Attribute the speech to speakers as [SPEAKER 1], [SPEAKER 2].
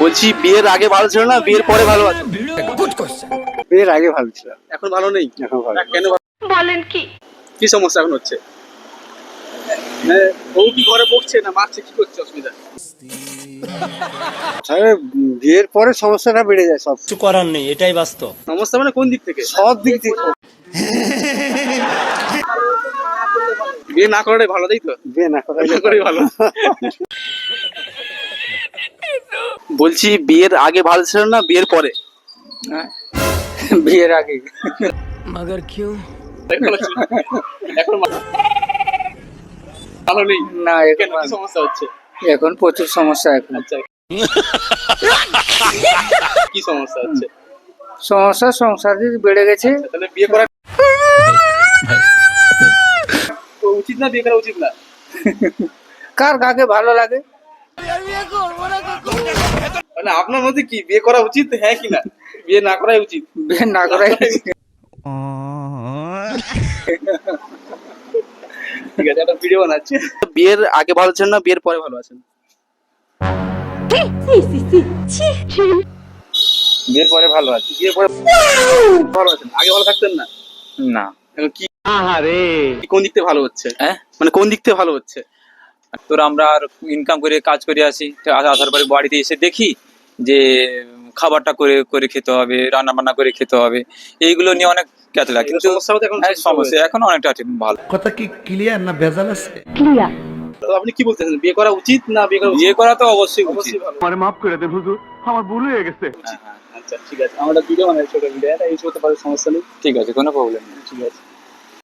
[SPEAKER 1] বলছি বিয়ের আগে ভালো ছিল না বিয়ের পরে ভালো আছে?
[SPEAKER 2] বিয়ের আগে ভালো ছিল,
[SPEAKER 1] এখন ভালো নেই?
[SPEAKER 2] এখন ভালো।
[SPEAKER 1] কেন বলেন? কি সমস্যা এখন হচ্ছে? বউ কি ঘরে বকছে না মারছে, কি করছে, অসুবিধা?
[SPEAKER 2] তবে বিয়ের পরে সমস্যাটা বেড়ে যায়, সব
[SPEAKER 3] কিছু করার নেই, এটাই বাস্তব।
[SPEAKER 1] সমস্যা মানে কোন দিক থেকে?
[SPEAKER 2] সব দিক থেকে।
[SPEAKER 1] বিয়ে না করাটাই ভালো, তাই তো?
[SPEAKER 2] বিয়ে না করাই
[SPEAKER 1] না করাই ভালো। বলছি বিয়ের আগে ভালো ছিল না বিয়ের পরে?
[SPEAKER 2] বিয়ের আগে।
[SPEAKER 3] মগর কিউ?
[SPEAKER 1] এখন ভালো নেই
[SPEAKER 2] না,
[SPEAKER 1] কেন,
[SPEAKER 2] এখন
[SPEAKER 1] কি সমস্যা হচ্ছে?
[SPEAKER 2] এখন প্রচুর সমস্যা। এখন
[SPEAKER 1] আচ্ছা, কি সমস্যা হচ্ছে?
[SPEAKER 2] সমস্যা সংসার বেড়ে গেছে।
[SPEAKER 1] তাহলে বিয়ে করা উচিত না, বিয়ে করা উচিত না?
[SPEAKER 2] কার কাকে ভালো লাগে।
[SPEAKER 1] মানে আপনার মধ্যে কি বিয়ে করা উচিত, হ্যাঁ কি না? বিয়ে না করাই উচিত?
[SPEAKER 2] বিয়ে না করাই উচিত।
[SPEAKER 1] ঠিক আছে, একটা ভিডিও বানাচ্ছি। বিয়ের আগে ভালো ছিলেন না বিয়ের পরে ভালো আছেন?
[SPEAKER 2] বিয়ের পরে ভালো আছে।
[SPEAKER 1] বিয়ের পরে ভালো আছেন, আগে ভালো থাকতেন না?
[SPEAKER 2] না,
[SPEAKER 1] এখন কি কোন দিক থেকে ভালো হচ্ছে?
[SPEAKER 4] হ্যাঁ,
[SPEAKER 1] মানে কোন দিক থেকে ভালো হচ্ছে?
[SPEAKER 4] তোর আমরা আর ইনকাম করে কাজ করে আসি, তো আসার পরে বাড়িতে এসে দেখি যে খাবারটা করে করে খেতে হবে, রান্না বান্না করে খেতে হবে, এইগুলো নিয়ে অনেক ক্যাচলা। কিন্তু
[SPEAKER 1] সমস্যা হতে এখন
[SPEAKER 4] হ্যাঁ, সমস্যা এখন অনেকটা ঠিক ভালো।
[SPEAKER 5] কথা কি ক্লিয়ার না ভেজাল আছে?
[SPEAKER 1] তো আপনি কি বলতেছেন, বিয়ে করা উচিত না বিয়ে করা উচিত?
[SPEAKER 4] বিয়ে করা তো অবশ্যই উচিত।
[SPEAKER 1] অবশ্যই ভালো।
[SPEAKER 5] আমারে মাফ করে দেন হুজুর, আমার ভুল হয়ে গেছে।
[SPEAKER 1] আচ্ছা ঠিক আছে, আমরা একটা ভিডিও বানাই, ছোট ভিডিও, এটা ইউজ করতে পারি, সমস্যা নেই।
[SPEAKER 4] ঠিক আছে, কোনো প্রবলেম নেই।
[SPEAKER 1] ঠিক আছে।